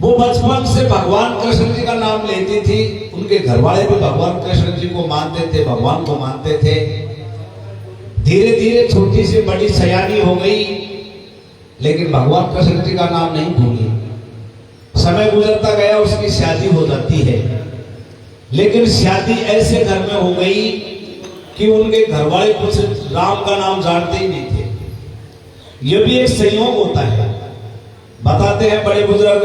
वो बचपन से भगवान कृष्ण जी का नाम लेती थी। उनके घर वाले भी भगवान कृष्ण जी को मानते थे, भगवान को मानते थे। धीरे धीरे छोटी से बड़ी सयानी हो गई, लेकिन भगवान कृष्ण जी का नाम नहीं भूली। समय गुजरता गया, उसकी शादी हो जाती है, लेकिन शादी ऐसे घर में हो गई कि उनके घर वाले कुछ राम का नाम जानते ही नहीं थे। यह भी एक संयोग होता है। बताते हैं बड़े बुजुर्ग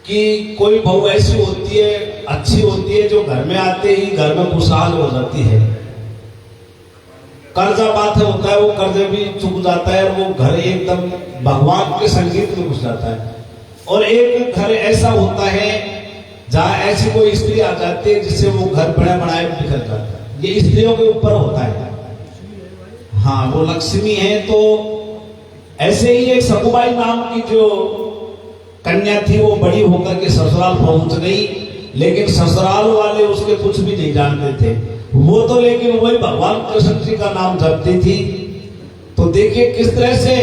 कि कोई बहू ऐसी होती है, अच्छी होती है, जो घर में आते ही घर में खुशहाल हो जाती है। कर्जा बात होता है, वो कर्जा भी चुक जाता है और वो घर एकदम भगवान के संगीत में घुस जाता है। और एक घर ऐसा होता है जहां ऐसी कोई स्त्री आ जाती है जिससे वो घर बड़ा बनाए बिखर जाता है। ये स्त्रियों के ऊपर होता है। हाँ, वो लक्ष्मी है। तो ऐसे ही एक सकुबाई नाम की जो कन्या थी, वो बड़ी होकर के ससुराल पहुंच गई, लेकिन ससुराल वाले उसके कुछ भी नहीं जानते थे। वो तो लेकिन वही भगवान कृष्ण जी का नाम जपती थी। तो देखिए किस तरह से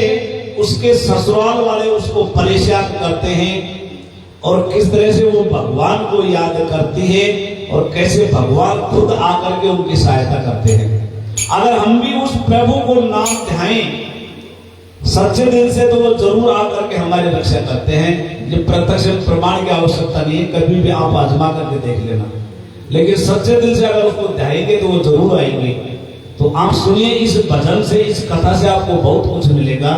उसके ससुराल वाले उसको परेशान करते हैं और किस तरह से वो भगवान को याद करती है और कैसे भगवान खुद आकर के उनकी सहायता करते हैं। अगर हम भी उस प्रभु को नाम ध्याएं सच्चे दिल से, तो वो जरूर आकर के हमारी रक्षा करते हैं। ये प्रत्यक्ष प्रमाण की आवश्यकता नहीं है, कभी भी आप आजमा करके देख लेना। लेकिन सच्चे दिल से अगर उसको ध्याएंगे तो वो जरूर आएंगे। तो आप सुनिए इस भजन से, इस कथा से आपको बहुत कुछ मिलेगा।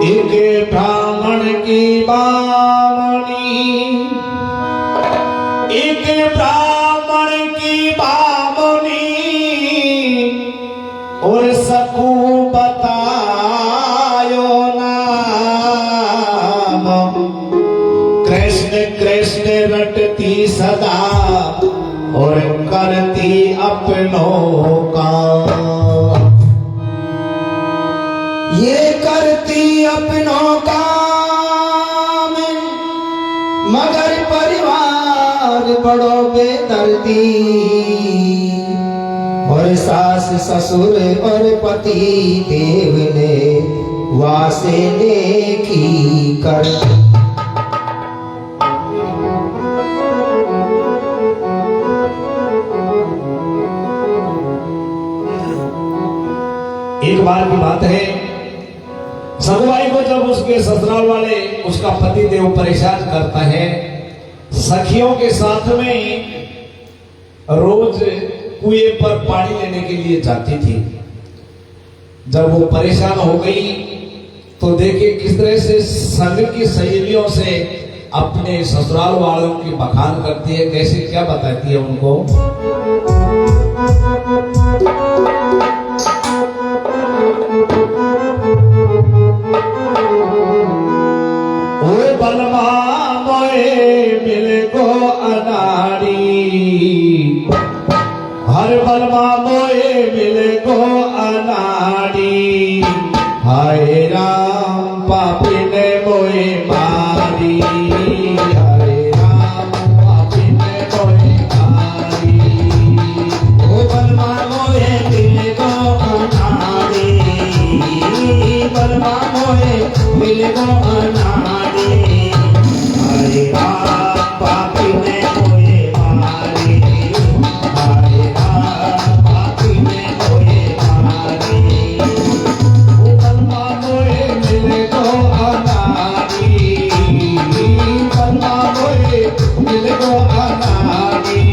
एक ब्राह्मण की ब्राह्मण की बामनी और सकू बतायो नाम। कृष्ण कृष्ण रटती सदा और करती अपनों काम। ये करती अपनों काम, मगर परिवार बड़ो बेदर्दी। और सास ससुर और पति देव ने वासे नेकी कर। एक बार की बात है, सगुबाई को जब उसके ससुराल वाले उसका पति देव परेशान करता है, सखियों के साथ में रोज कुएं पर पानी लेने के लिए जाती थी। जब वो परेशान हो गई तो देखिए किस तरह से संग की सहेलियों से अपने ससुराल वालों की बखान करती है। कैसे, क्या बताती है उनको। बलमा मोए मिल गो अनाड़ी, हर बलमा मोए मिल गो अनाड़ी। हाय राम पापी ने मोए मारी, हाय राम पापी ने मोए मारी। ओ बलमा मोए मिल गो अनाड़ी, बलमा मोए मिल गो अनाड़ी। पापी ने मोए मारी, पापी ने मोए मारी। बलमा मोए मिले गो अनारी, बलमा मोए मिले गो अनारी।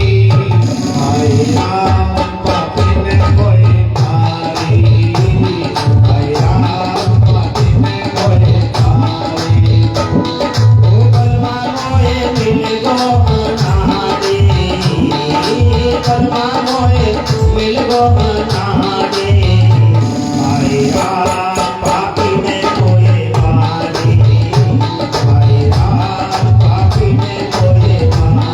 पापी ने मोए मारी, पापी ने मोए मारी।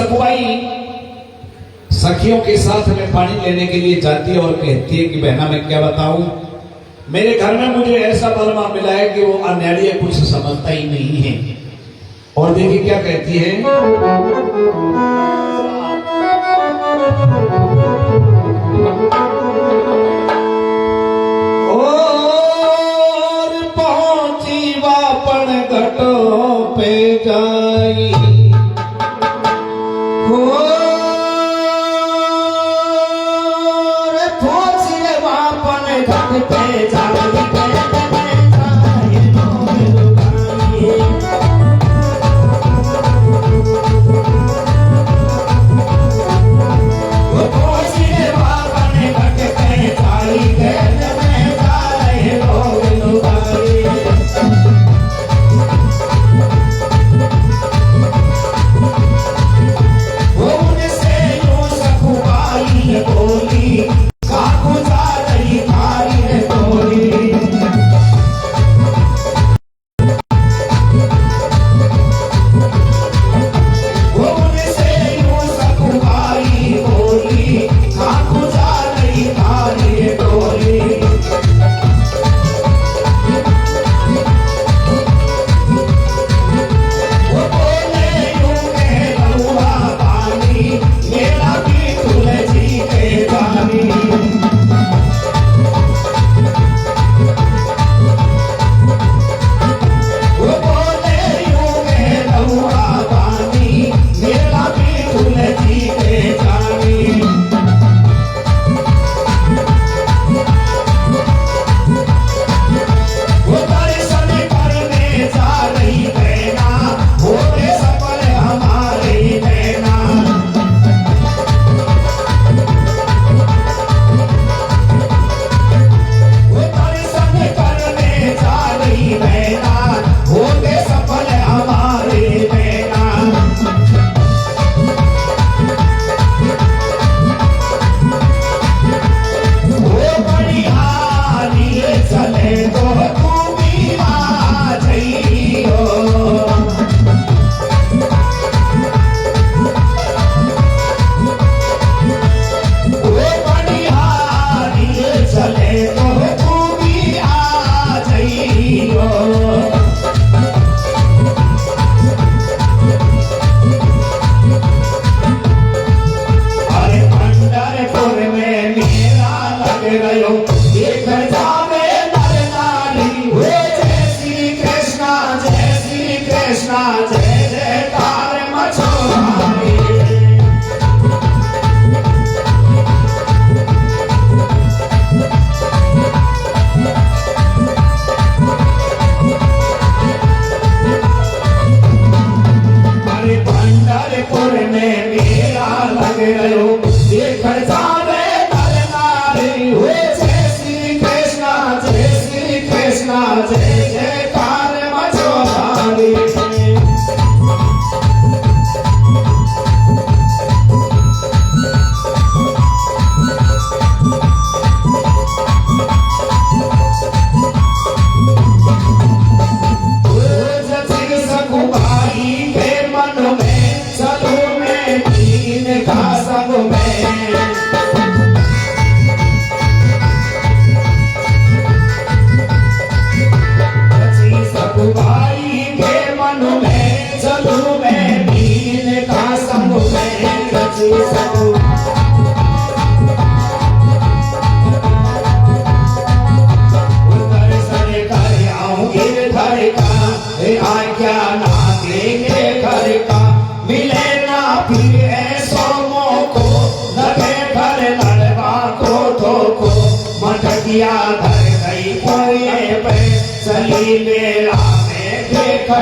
सखुबाई सखियों के साथ में पानी लेने के लिए जाती है और कहती है कि बहना मैं क्या बताऊं, मेरे घर में मुझे ऐसा बलमा मिला है कि वो अन्यायी कुछ समझता ही नहीं है। और देखिए क्या कहती है, और पहुंची वापन घटों पे जाई,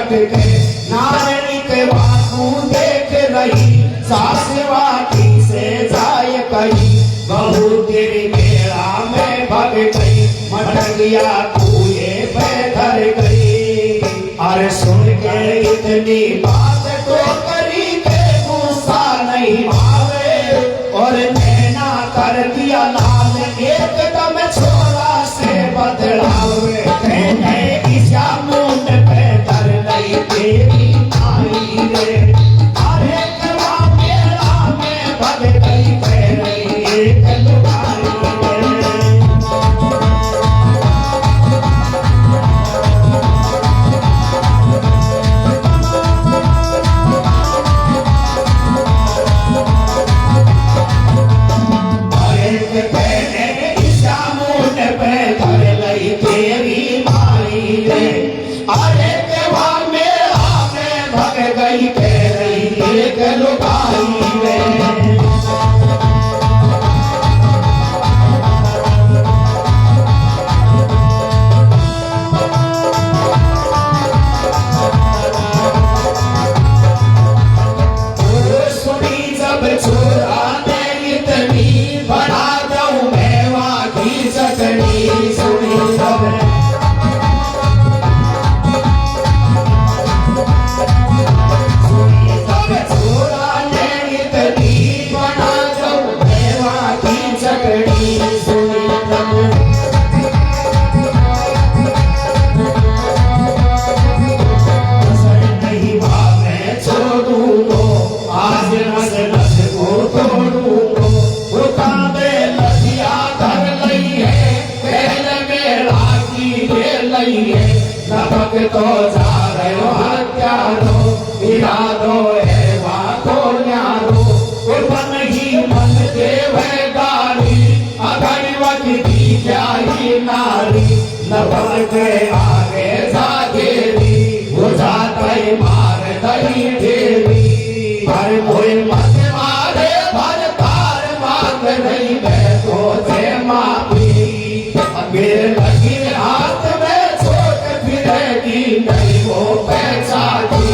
पे जाई नारनी के बापू देख रही सासवा की से जाय कही, बहू तेरी मेला में भग गई, मटकिया कुए पे धर गई। अरे सुन के इतनी बात तो करी के गुस्सा नहीं आवे, और नैना कर दिया लाल एकदम छोरा से बदलावे। कहने की जामुन पे धर गई तेरी आई रे, अरे कवा में आई रे। अरे केवा मेला में भग गई कह रही एक लुगाई रे। छोरा ने इतनी बना दऊं मेवा की चटनी। सुनी सब छोरा ने इतनी बना दऊं मेवा की चटनी। सुनी नहीं भावे छोड़ू तो आज नस नस को तोड़ूंगो। उतारे लजिया धर लई है पहले मेरा की ले लई है। नमक तो जा रहे हो हत्यारो इरादो है वाको न्यारो। उर्बन ही मन देव है गारी अगड़ी वकी जाही नारी। नबल के आगे जागेरी वो जाता ही मार दही ढेरी। अरे मोए मत मारे भर तार मांग रही मैं तो से माफी। मेरे लगी हाथ में चोट फिरेगी नहीं वो पैसा दी।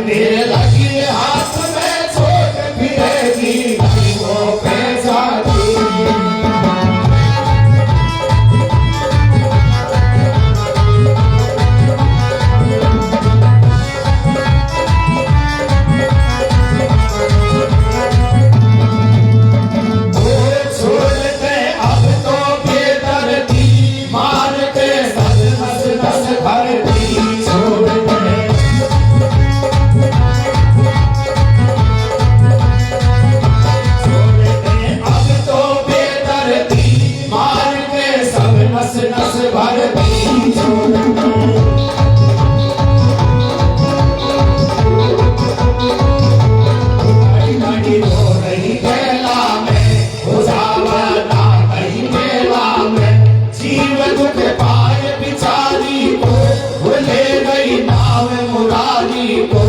मेरे लगी हाथ में चोट फिरेगी नहीं वो पैसा दी। छोड़ते अब तो बेदर्दी मार के नस नस नस भर दी। छोड़ते नस नस भर दी। गाड़ी रो रही मेला में उजाला ना कहीं मेला में। जीव दुख पाए बिचारी को वो ले गई नाव मुरारी को।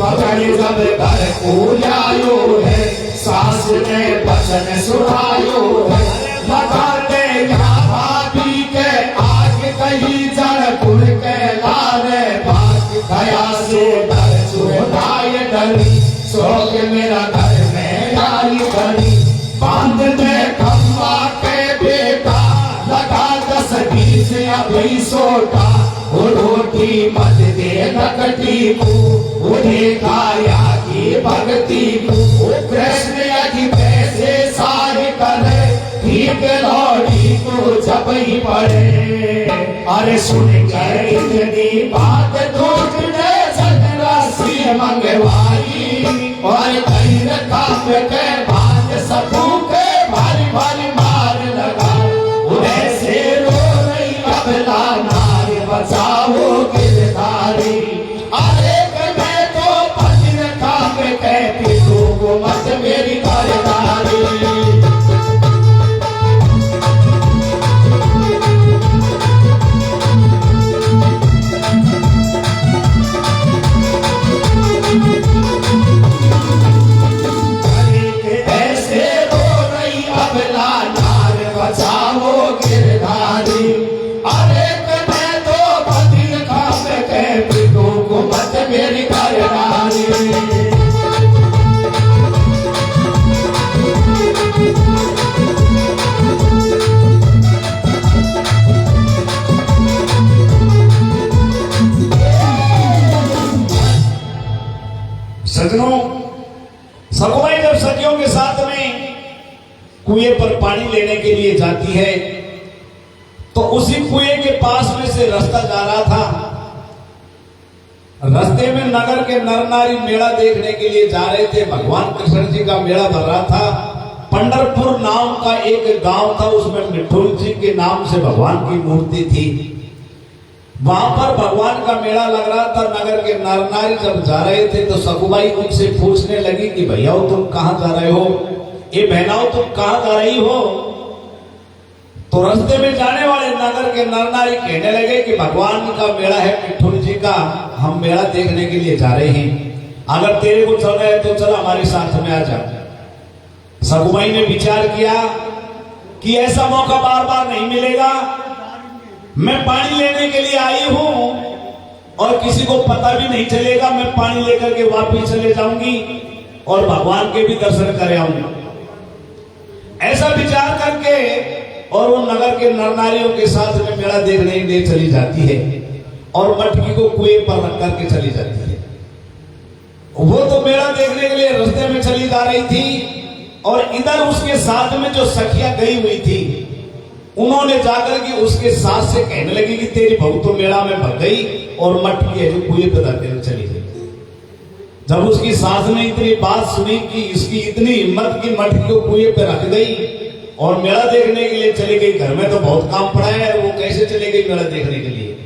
पकड़ जब घर को लायो है सास ने वचन सुनायो है। लगाते यहाँ भाभी के आग कहीं जड़ कुल के लारे भाग दया से डर चुराए डरी। शोक मेरा घर में आई करी बांध दे खम्बा के बेटा। लगा 10-20 अभी सोटा वो रोटी मत दे नकटी को। वो खाया की भक्ति को कृष्ण यदि पैसे सारे करे ठीक लौड़ी को जब ही पड़े। अरे सुन कर इतनी बात दूसरे राशि मंगवाई और कहीं काम के बाद सबू के भारी भारी मार लगा। ऐसे रो रही अबला नारी बचाओ गिरधारी। अरे मैं तो भजन काम कहती को मत मेरी गिरधारी। बचाओ गिरधारी। अरे मैं तो बदिल काम के पिटो को मत मेरी गिरधारी। सजनों, सकुबाई जब सखियों के साथ में कुएं पर पानी लेने के लिए जाती है तो उसी कुएं के पास में से रास्ता जा रहा था। रास्ते में नगर के नर नारी मेला देखने के लिए जा रहे थे। भगवान कृष्ण जी का मेला भर रहा था। पंढरपुर नाम का एक गांव था, उसमें मिठुल जी के नाम से भगवान की मूर्ति थी। वहां पर भगवान का मेला लग रहा था। नगर के नर नारी जब जा रहे थे तो सकुबाई उनसे पूछने लगी कि भैया तुम कहाँ जा रहे हो, ये बहनाओ तुम कहाँ जा रही हो। तो रास्ते में जाने वाले नगर के नर नारी कहने लगे कि भगवान का मेला है मिठुल जी का, हम मेला देखने के लिए जा रहे हैं, अगर तेरे को चल रहा है तो चल हमारे साथ में आ जा। सकुबाई ने विचार किया कि ऐसा मौका बार बार नहीं मिलेगा, मैं पानी लेने के लिए आई हूं और किसी को पता भी नहीं चलेगा, मैं पानी लेकर के वापिस चले जाऊंगी और भगवान के भी दर्शन कर आऊंगा। ऐसा विचार करके और वो नगर के नर नारियों के साथ में मेला देखने के लिए चली जाती है और मटकी को कुएं पर रख करके चली जाती है। वो तो मेला देखने के लिए रास्ते में चली जा रही थी और इधर उसके साथ में जो सखियां गई हुई थी, उन्होंने जाकर के उसके साथ से कहने लगी कि तेरी बहू तो मेला में भग गई और मटकी है जो कुएं पर रख कर चली गई। जब उसकी सास ने इतनी बात सुनी कि इसकी इतनी हिम्मत की मटकी को कुएं पे रख गई और मेला देखने के लिए चली गई, घर में तो बहुत काम पड़ा है, वो कैसे चली गई मेला देखने के लिए।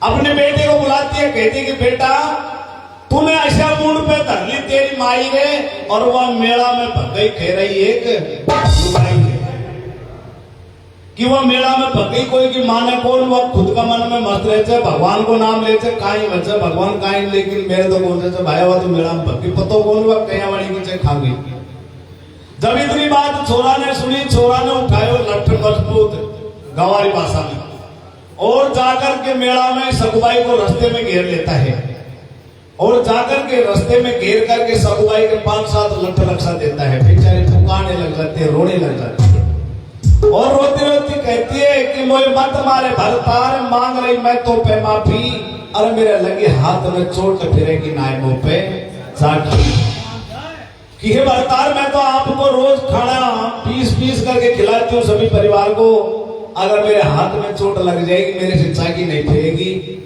अपने बेटे को बुलाती है, कहती है कि बेटा तूने ऐसा मूड पे धर ली तेरी माई ने और वह मेला में भग गई। कह रही एक कि वह मेला में भग गई, कोई की माने कौन, वह खुद का मन में मस्त रहे, भगवान को नाम लेते काई बचे भगवान काई, लेकिन मेरे तो बोलते थे भाई वह तो मेला में भग गई, पतो कौन वह कया वाली की खा गई। जब इतनी बात छोरा ने सुनी, छोरा ने उठायो लठ मजबूत गवारी भाषा में और जाकर के मेला में सकुबाई को रास्ते में घेर लेता है और जाकर के रास्ते में घेर करके सकुबाई के 5-7 लठ रक्षा देता है। बेचारे पुकारने लग जाते हैं, रोने लग जाते हैं और रोती रोती कहती है कि मोए मत मारे भरतार, मांग रही मैं तो पे माफी, अरे मेरे लगे हाथ में चोट फिरेगी नाय मुंह पे साखी कि हे भरतार मैं तो आपको रोज खाना पीस करके खिलाती हूँ सभी परिवार को, अगर मेरे हाथ में चोट लग जाएगी मेरे से चाकी नहीं फिरेगी।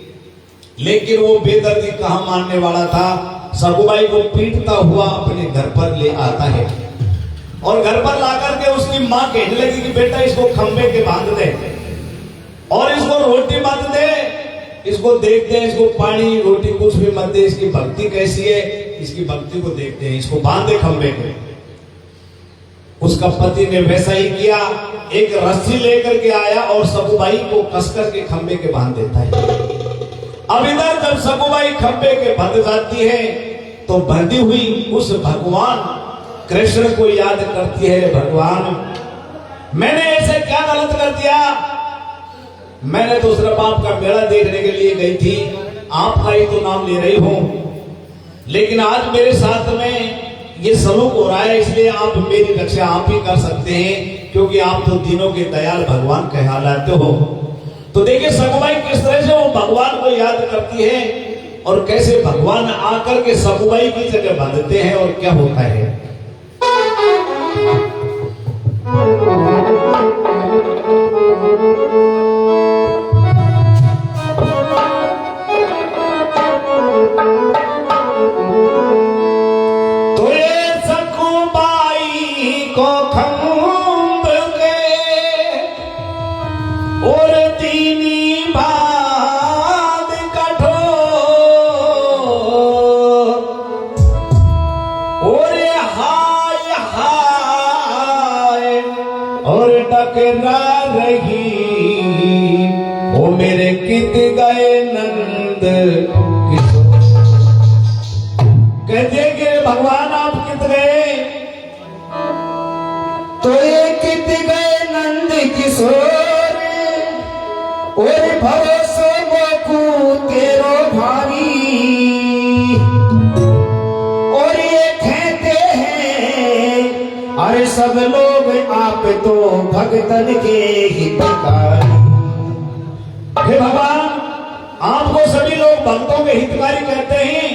लेकिन वो बेदर्दी कहाँ मानने वाला था, सकुबाई को पीटता हुआ अपने घर पर ले आता है और घर पर लाकर के उसकी माँ कहने लगी कि बेटा इसको खंबे के बांध दे और इसको रोटी मत दे, इसको देख दे, इसको पानी रोटी कुछ भी मत दे, इसकी भक्ति कैसी है, इसकी भक्ति को देखते हैं, इसको बांध दे खंबे पे। उसका पति ने वैसा ही किया, एक रस्सी लेकर के आया और सकुबाई को कसकर के खंबे के बांध देता है। अब इधर जब सकुबाई खंबे के बंध जाती है तो बंधी हुई उस भगवान कृष्ण को याद करती है, भगवान मैंने ऐसे क्या गलत कर दिया, मैंने तो सिर्फ आपका मेला देखने के लिए गई थी, आपका ही तो नाम ले रही हूं, लेकिन आज मेरे साथ में ये सलूक हो रहा है, इसलिए आप मेरी रक्षा आप ही कर सकते हैं क्योंकि आप तो दिनों के दयाल भगवान कहलाते हो। तो देखिए सकुबाई किस तरह से वो भगवान को याद करती है और कैसे भगवान आकर के सकुबाई की जगह बांधते हैं और क्या होता है। तो ये सकुबाई को खंभ के और दीनी भाद कठोर और हाय हाय और टकरा रही, ओ मेरे कित गए नंद किशोर। कहते कि भगवान आप कित गए, तो ये कित गए नंद किशोर और भरोसे मोकू तेरो भारी, और ये कहते हैं अरे सब लोग आप तो भगतन के हितकारी। हे भगवान आपको सभी लोग भक्तों के हितकारी कहते हैं,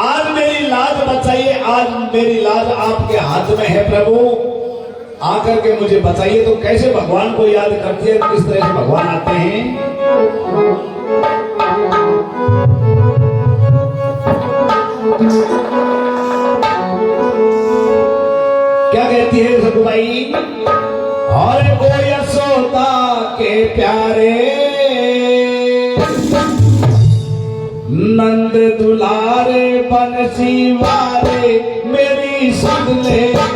आज मेरी लाज बचाइए, आज मेरी लाज आपके हाथ में है प्रभु, आकर के मुझे बचाइए। तो कैसे भगवान को याद करती है, किस तरह से भगवान आते हैं। क्या कहती कहती है सकुबाई, और ओ यशोदा के प्यारे नंद दुलारे बंसी वाले मेरी सुध लेना।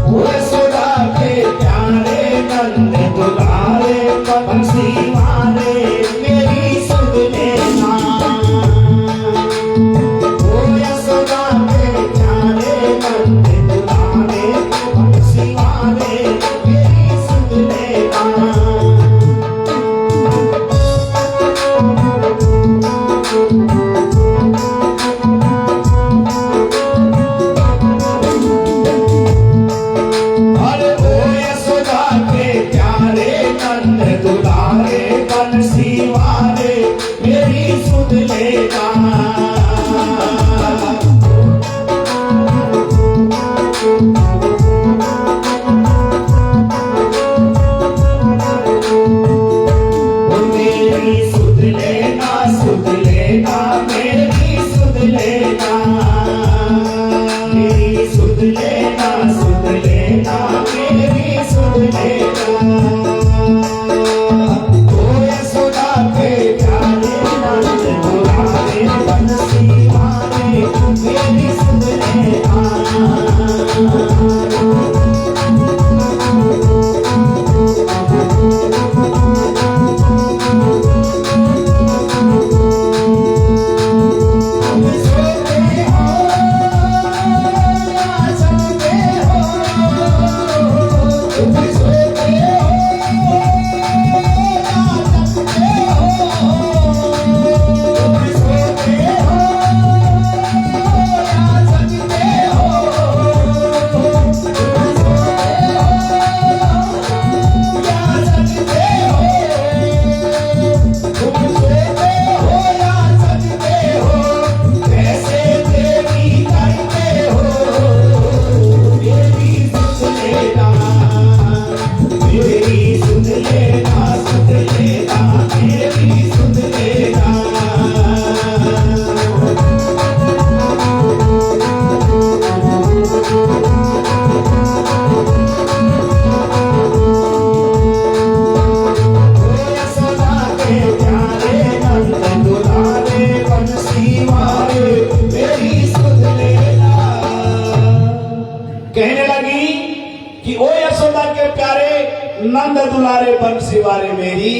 ओ यशोदा के प्यारे नंद दुलारे बंसी वाले मेरी सुध लेना। ओ यशोदा के प्यारे नंद दुलारे बंसी वाले मेरी सुध लेना। अरे ओ यशोदा के प्यारे नंद दुलारे बंसी वाले मेरी सुध लेना। ओ मेरी सुध लेना, सुध लेना, मेरी सुध लेना। मेरी सुध लेना, सुध लेना, मेरी सुध लेना। ओ यशोदा के प्यारे नंद दुलारे बंसी वाले मेरी सुध लेना। तुम सोते हो या जगते हो, तुम सोते हो या जगते हो, तुम सोते हो या जगते हो, तुम सोते हो या जगते हो, तुम सोते हो या जगते हो, कैसे देवी करते हो। मेरी सुध लेना, मेरी सुध लेना, सुध लेना, मेरी सुध लेना। ओ यशोदा के प्यारे नंद दुलारे बंसी वाले मेरी सुध लेना। कहने लगी कि ओ यशोदा के प्यारे नंद दुलारे बंसी वाले मेरी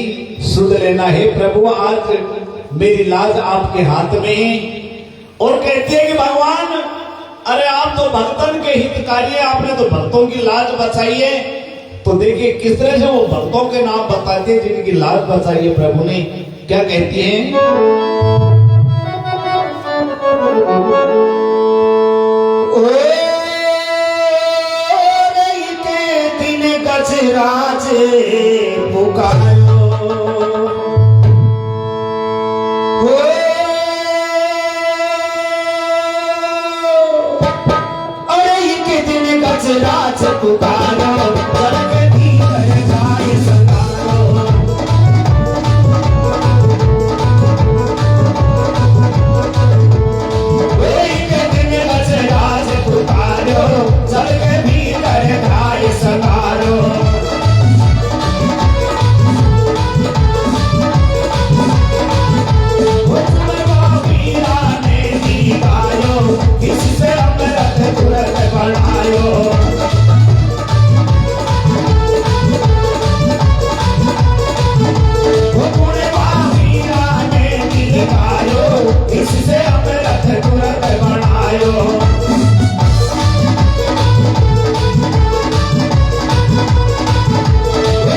सुध लेना। है प्रभु, आज मेरी लाज आपके हाथ में है। और कहती है कि भगवान, अरे आप तो भक्तन के हितकारी हैं, आपने तो भक्तों की लाज बचाई है। तो देखिए किस तरह से वो भक्तों के नाम बताते हैं जिनकी लाज बचाई है प्रभु ने। क्या कहती हैं? ओ रई के दिन गजराज पुकारो। ओ रई के दिन गजराज पुकारो, जग भीतर जाए सकारो। रई के दिन गजराज पुकारो, जग भीतर जाए सकारो। वीरा ने दी गायो, किससे अमृत तुरंत बनायो। वीरा ने दी गायो, किससे अमृत तुरंत बनायो।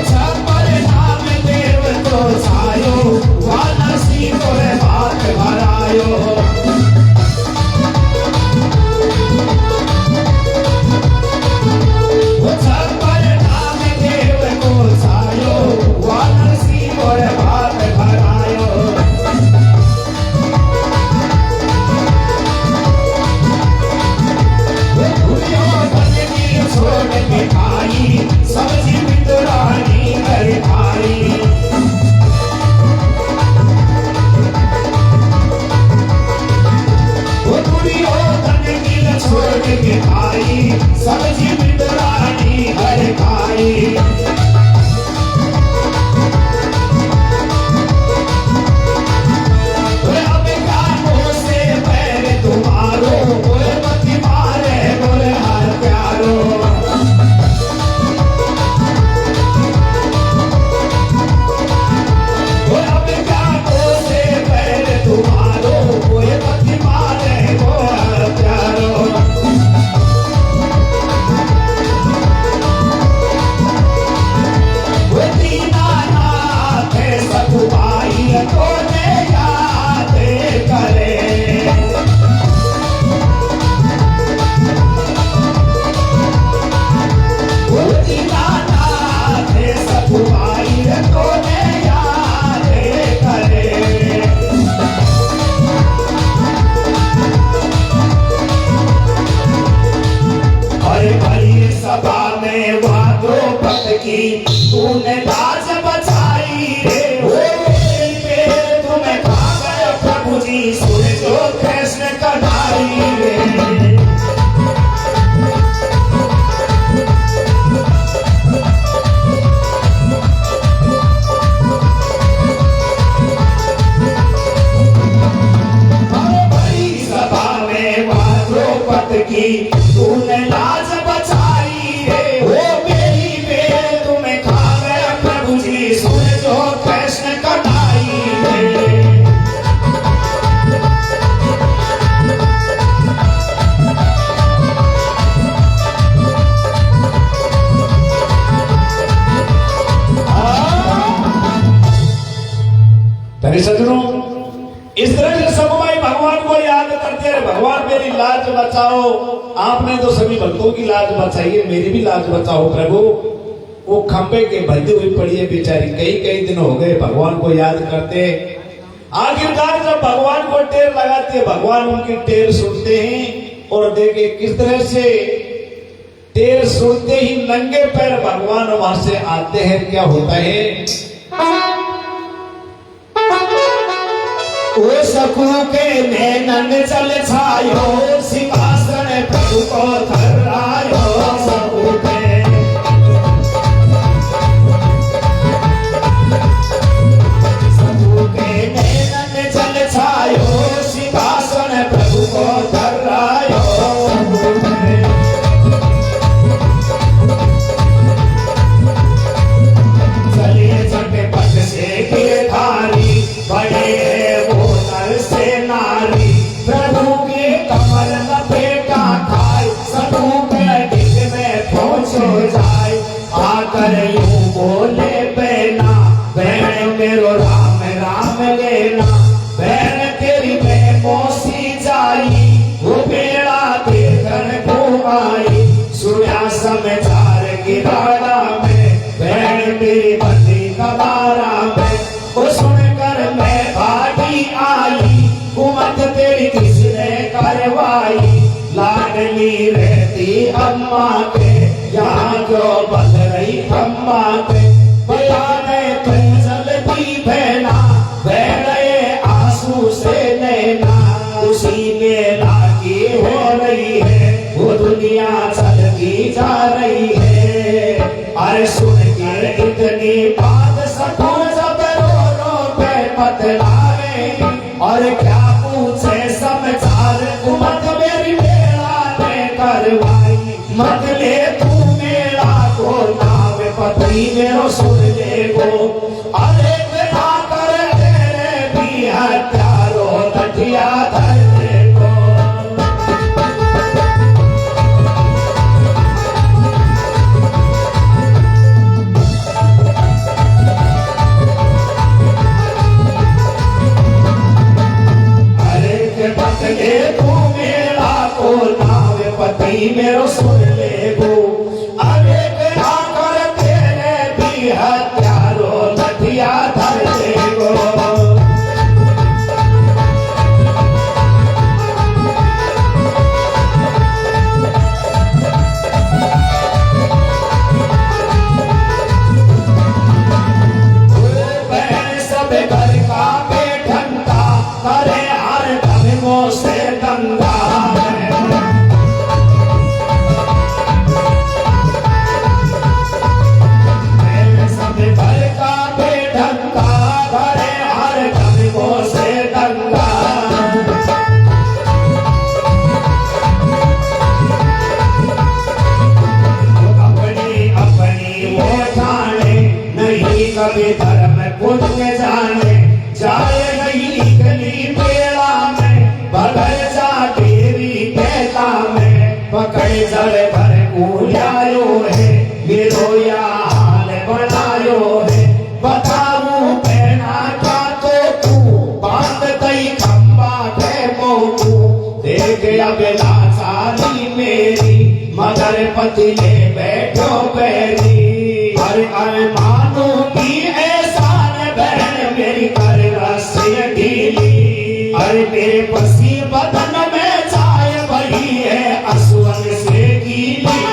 छप्पर नाम देव तो छायो, वानसी को हाथ भरायो। छप्पर नाम देव को छायो, वानसी को हाथ भरायो। छोड़ के खाई सब्जी बितरानी कर खाई। छोड़ के में वहाँ द्रौपदी की तूने लाज बचाई रे। हो मेरी पेड़ तुम्हें खा गया प्रभु जी, सुन जो कृष्ण कन्हैया रे। की तूने लाज बचाई रे। हो मेरी बेल तुम्हें खा गया प्रभु जी, सुन जो कृष्ण कन्हैया रे। धनी सज्जनों, इस तरह से सब भाई भगवान को याद करते रहे, भगवान मेरी लाज बचाओ। आपने तो सभी भक्तों की लाज बचाई है, मेरी भी लाज बचाओ प्रभु। वो खंबे के बंधी हुई पड़ी है बेचारी, कई कई दिन हो गए भगवान को याद करते। आखिरकार जब भगवान को टेर लगाते, भगवान उनकी टेर सुनते हैं और देखे किस तरह से टेर सुनते ही नंगे पैर भगवान वहां से आते हैं। क्या होता है? ओ सकू के नैनन जल छायो, सिंहासन प्रभु को थर्रायो। सकू के नैनन जल छायो, सिंहासन प्रभु को थर्रायो। चलिए झटपट से गिरधारी, बड़े से नारी प्रभु के कमल लपेटा खाए, सबू के दिल में पहुंचो जाए। आकर यूं बोले बेना, बहन मेरो राम राम लेना। बहन तेरी मैं मौसी जाई, वो बेड़ा देखकर को आई। सुना समाचार गिराड़ा में, बहन मेरी बंदी कबारा में। वो सुनकर मैं भागी आई, कुमत तेरी किसने करवाई। लाडली रहती अम्मा के, यहाँ जो बल रही अम्मा के। पता नहीं तुम जलती बहना, बह गए आंसू से नैना। उसी में लागी हो रही है, वो दुनिया चलती जा रही है। अरे सुन के इतनी बात सकूं जब रो रो पे बतलावे। और क्या पूछे समाचार, कुमत मेरी मेरा ने करवाई। मत ले तू मेरा को नाव, पति मेरो सुन ले गो। अरे बिना कर तेरे भी हत्यारो, लठिया धर दे गो। ले तू मेरा को नाव, पति मेरो सुन ले गो। अरे बिना कर तेरे भी हत्यारो, लठिया धर दे गो। बहन सब घर का बेढंगा, करे हर धर्मों से दंगा। सब घर का बेढंगा, करे हर धर्मों से दंगा। अपनी अपनी वो जाने, नहीं कभी धर्म पुण्य जाने। जाए नहीं गली मेला में, बगल जा डेरी कहता में। पकड़ जड़ भर कुलियायो है, मेरो या हाल बनायो है। बताऊं पहना क्या तो तू, बांध दई खंबा के मोकू। देख अब लाचारी मेरी, मगर पति ले बैठो पैरी। अरे मानूंगी एहसान बहन मेरी, कर रस्सी ढीली। अरे मेरे पसी बदन में चाय बही है, असुवन से गीली।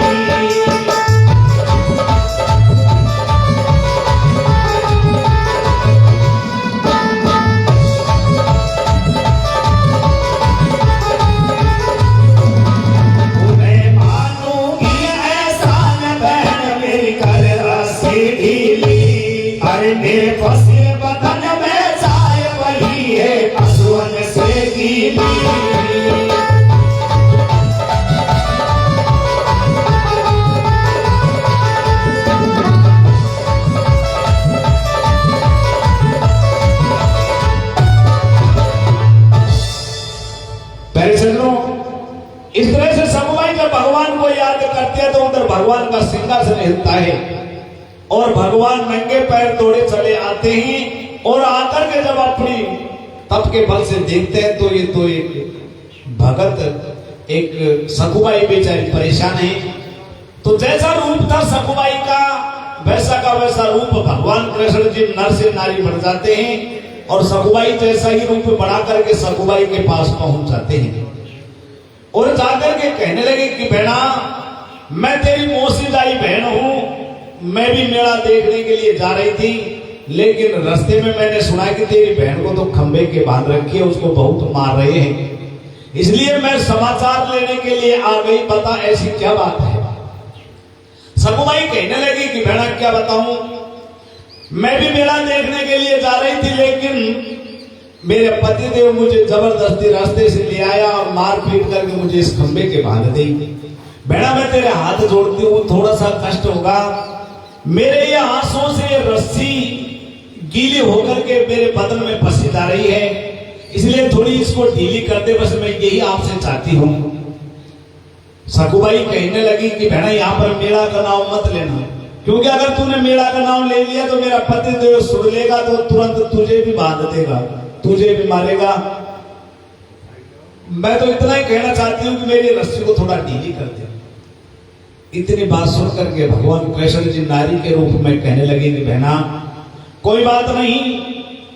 भगवान का सिंहासन हिलता है और भगवान नंगे पैर दौड़े चले आते हैं और आकर के जब अपनी तप के बल से देखते हैं तो ये तो एक भगत एक सखुबाई बेचारी परेशान है। तो जैसा रूप था सखुबाई का वैसा रूप भगवान कृष्ण जी नर से नारी बन जाते हैं और सखुबाई जैसा ही रूप बढ़ा करके सखुबाई के पास पहुंच जाते हैं और जाकर के कहने लगे कि बहना मैं तेरी मौसीदाई बहन हूं, मैं भी मेला देखने के लिए जा रही थी, लेकिन रास्ते में मैंने सुना कि तेरी बहन को तो खंबे के बांध रखी है, उसको बहुत मार रहे हैं, इसलिए मैं समाचार लेने के लिए आ गई, बता ऐसी क्या बात है। सखुबाई कहने लगी कि बहना क्या बताऊं, मैं भी मेला देखने के लिए जा रही थी, लेकिन मेरे पति देव मुझे जबरदस्ती रास्ते से ले आया और मार पीट करके मुझे इस खंबे के बांध दी। बहना मैं तेरे हाथ जोड़ती हूँ, थोड़ा सा कष्ट होगा, मेरे ये आंसुओं से ये रस्सी गीली होकर के मेरे बदन में फंसी जा रही है, इसलिए थोड़ी इसको ढीली कर दे, बस मैं यही आपसे चाहती हूँ। सखुबाई कहने लगी कि बहना यहाँ पर मेला का नाम मत लेना, क्योंकि अगर तूने मेला का नाम ले लिया तो मेरा पति देव सुन लेगा तो तुरंत तुझे भी बांध देगा, तुझे भी मारेगा। मैं तो इतना ही कहना चाहती हूँ कि मेरी रस्सी को थोड़ा ढीली कर दे। इतनी बात सुन करके भगवान कृष्ण जी नारी के रूप में कहने लगे कि बहना कोई बात नहीं,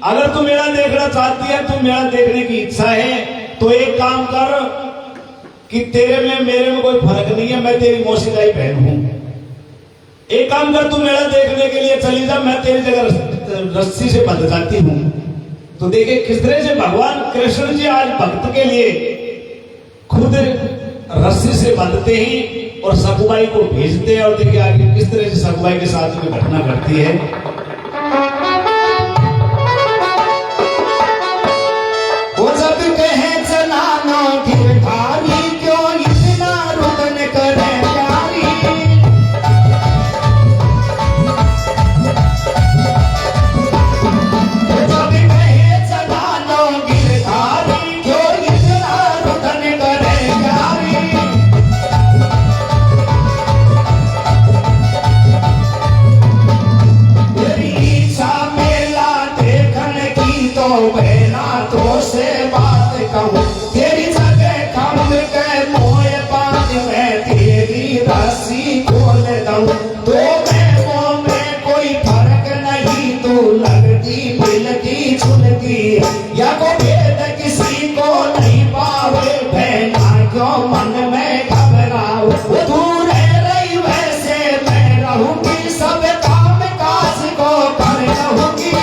अगर तू मेला देखना चाहती है, तू मेला देखने की इच्छा है, तो एक काम कर कि तेरे में मेरे में कोई फर्क नहीं है, मैं तेरी मौसीदाई बहन हूं, एक काम कर तू मेला देखने के लिए चली जा, मैं तेरी जगह रस्सी से बंध जाती हूं। तो देखिए किस तरह से भगवान कृष्ण जी आज भक्त के लिए खुद रस्सी से बंधते हैं और सखुबाई को भेजते हैं, और देखिए आगे किस तरह से सखुबाई के साथ में घटना घटती है। वो जब कहे चलाना गिरधारी, क्यों इतना रुदन करे प्यारी। वो जब कहे चलाना गिरधारी, क्यों इतना रुदन करे प्यारी। तेरी इच्छा मेला देखने की तो बहना तो से बात कहूँ, तेरी जगह खंभ के मोह बात में तेरी रस्सी खोल दूँ, तो मैं मोह में कोई फर्क नहीं, तू लगती मिलती झुलती या को भेद किसी को नहीं पावे। बहना क्यों मन में घबराओ, तू रह रही वैसे मैं रहूंगी, सब काम काज को कर रहूंगी।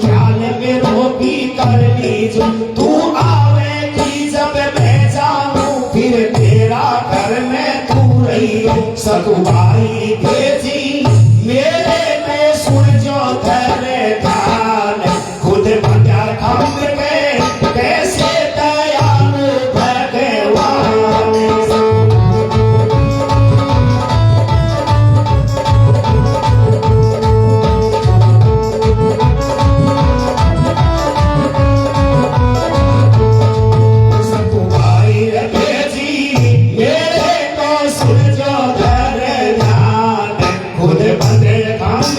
ख्याल मेरो भी कर लीजो, तू आवेगी जब मैं जाऊं, फिर तेरा घर में तू रही हो। सखुबाई भेजी मेरे में सुन जो धरे ध्यान, खुद बंधा खंभ के कैसे दयालु भगवान। खुद बंदे काम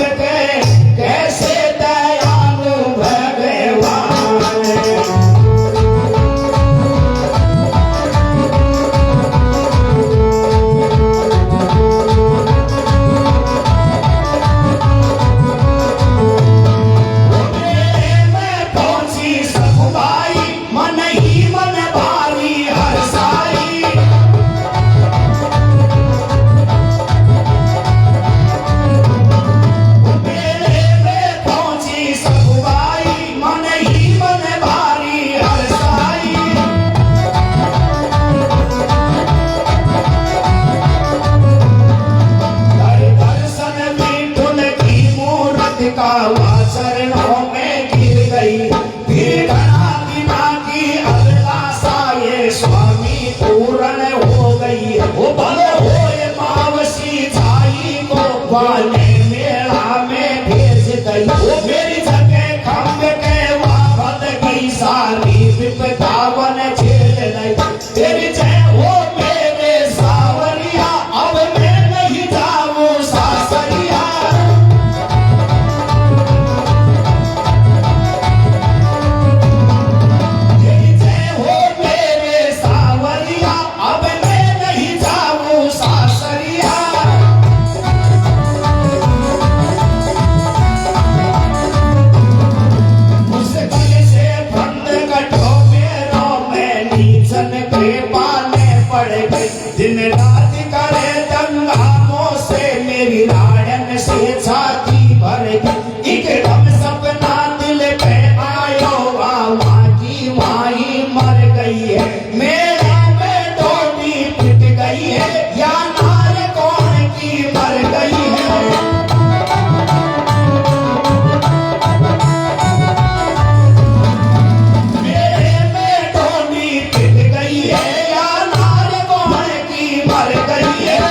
राधिका वह चरणों में गिर गई। फिर घना दिना की अभिलाषा ये स्वामी पूर्ण हो गई। वो भले होए मावसी छाई को वाले मेला में भेज गई। वो मेरी जगह खंभ के वापद की सारी विपदावन झेल गई। तेरी जय हो मेरे सावरिया, अब मैं नहीं जाऊं सासरिया। तेरी जय हो मेरे सावरिया, अब मैं नहीं जाऊं सासरिया। मुश्किल से बंद गठों मेरों में नीचन के पाने पड़ गई। दिन रात करे दंगामों से मेरी रायन से छाती भर गई। एकदम सपना दिल पे आयो माँ की माई मर गई है। मेरा में डोली पिट गई है या नार कौन की मर गई है। मेरे में डोली पिट गई है या नार कौन की मर गई है।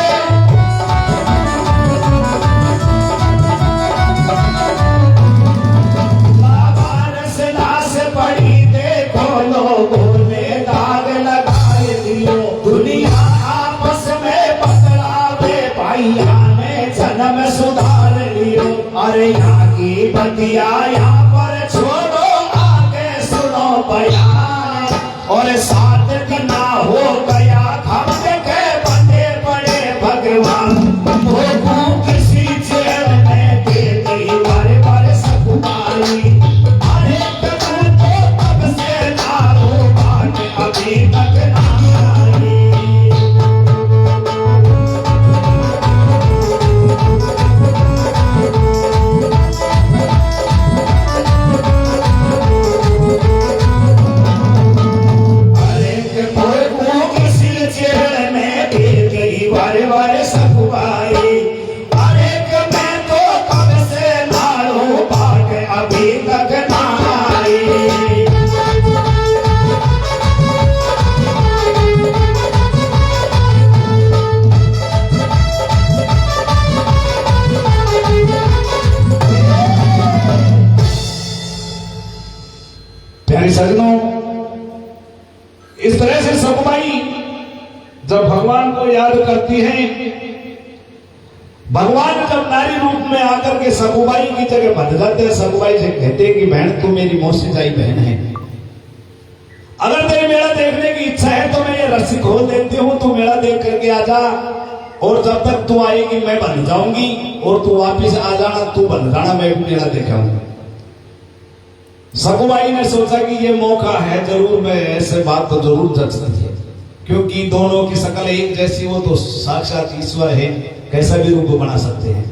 लावारस लाश पड़ी देखो लोगों ने दाग लगाए दियो। दुनिया आपस में बदलावे भाइया ने जन्म सुधार लियो। अरे यहाँ की बतिया यहाँ पर छोड़ो, आगे सुनो बयान। और 7 दिन हो गया खंभ के बंधे पड़े भगवान। भोगू किसी जेल में दे गई बारे बारे सकुमारी। अरे कदम तो तब से ना हो बात अभी तक ना आई। अरे भोगू किसी जेल में दे गई बारे बारे सकुमारी। अरे मैं तो कब से ना हो बात अभी तक ना आई। प्यारे सजनों, इस तरह से सकुबाई जब भगवान को याद करती हैं, भगवान जब नारी रूप में आकर के सकुबाई की जगह बंध जाते हैं, सकुबाई से कहते हैं कि बहन तू मेरी मौसी जाई बहन है। अगर तेरे मेला देखने की इच्छा है तो मैं ये रस्सी खोल देती हूँ, तू मेला देख करके आ जा। और जब तक तू आएगी मैं बन जाऊंगी और तू वापिस आ जाना, तू बन जाना, मैं भी मेला देखाऊंगा। सकुबाई ने सोचा कि ये मौका है, जरूर मैं ऐसे बात तो जरूर जच सकती है, क्योंकि दोनों की शकल एक जैसी, वो तो साक्षात ईश्वर है, कैसा भी रूप बना सकते हैं।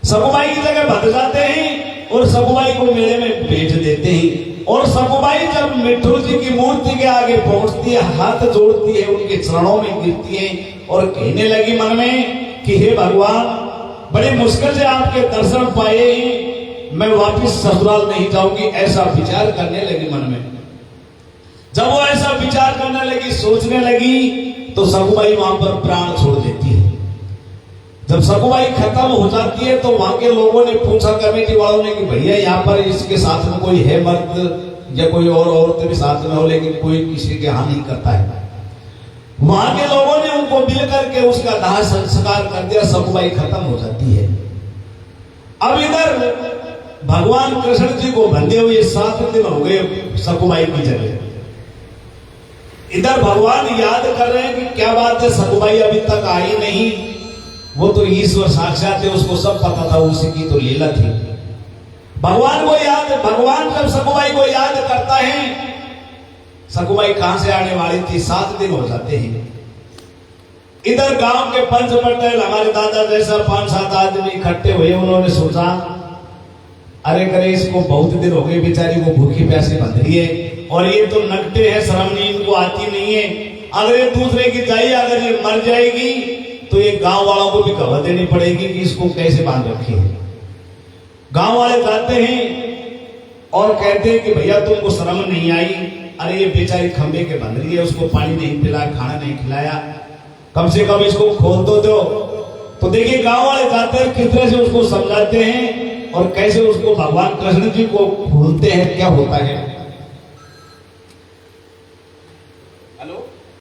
सकुबाई की जगह बंध जाते हैं और सकुबाई को मेले में भेज देते हैं। और सकुबाई जब मिट्ठू जी की मूर्ति के आगे पहुंचती है, हाथ जोड़ती है, उनके चरणों में गिरती है और कहने लगी मन में कि हे भगवान, बड़ी मुश्किल से आपके दर्शन पाए, मैं वापिस ससुराल नहीं जाऊंगी, ऐसा विचार करने लगी मन में। जब वो ऐसा विचार करने लगी, सोचने लगी, तो सकुबाई वहां पर प्राण छोड़ देती है। जब सकुबाई खत्म हो जाती है तो वहां के लोगों ने पूछा, कमेटी वालों ने, कि भैया यहाँ पर इसके साथ में कोई है मर्द या कोई और औरत भी साथ में हो, लेकिन कोई किसी के हानि नहीं करता है। वहां के लोगों ने उनको मिल करके उसका दाह संस्कार कर दिया, सकुबाई खत्म हो जाती है। अब इधर भगवान कृष्ण जी को बंधे हुए 7 दिन हो गए सकुबाई की जगह। इधर भगवान याद कर रहे हैं कि क्या बात है, सकुबाई अभी तक आई नहीं। वो तो ईश्वर साक्षात है, उसको सब पता था, उसी की तो लीला थी। भगवान को याद, भगवान जब सकुबाई को याद करता है, सकुबाई कहां से आने वाली थी, 7 दिन हो जाते हैं। इधर गांव के पंच पटेल, हमारे दादा जैसा 5-7 आदमी इकट्ठे हुए, उन्होंने सोचा, अरे करे इसको बहुत दिन हो गए, बेचारी को भूखी प्यासी बंध रही है, और ये तो नकटे है, शर्म नहीं इनको आती नहीं है। अगर ये दूसरे की जाइए, अगर ये मर जाएगी तो ये गांव वालों को भी खबर देनी पड़ेगी कि इसको कैसे बांध रखी है। गांव वाले जाते हैं और कहते हैं कि भैया तुमको शर्म नहीं आई, अरे ये बेचारी खंबे के बंध रही है, उसको पानी नहीं पिलाया, खाना नहीं खिलाया, कम से कम इसको खोल तो दो। तो देखिए गांव वाले जाते हैं, किस तरह से उसको समझाते हैं और कैसे उसको भगवान कृष्ण जी को भूलते हैं, क्या होता है।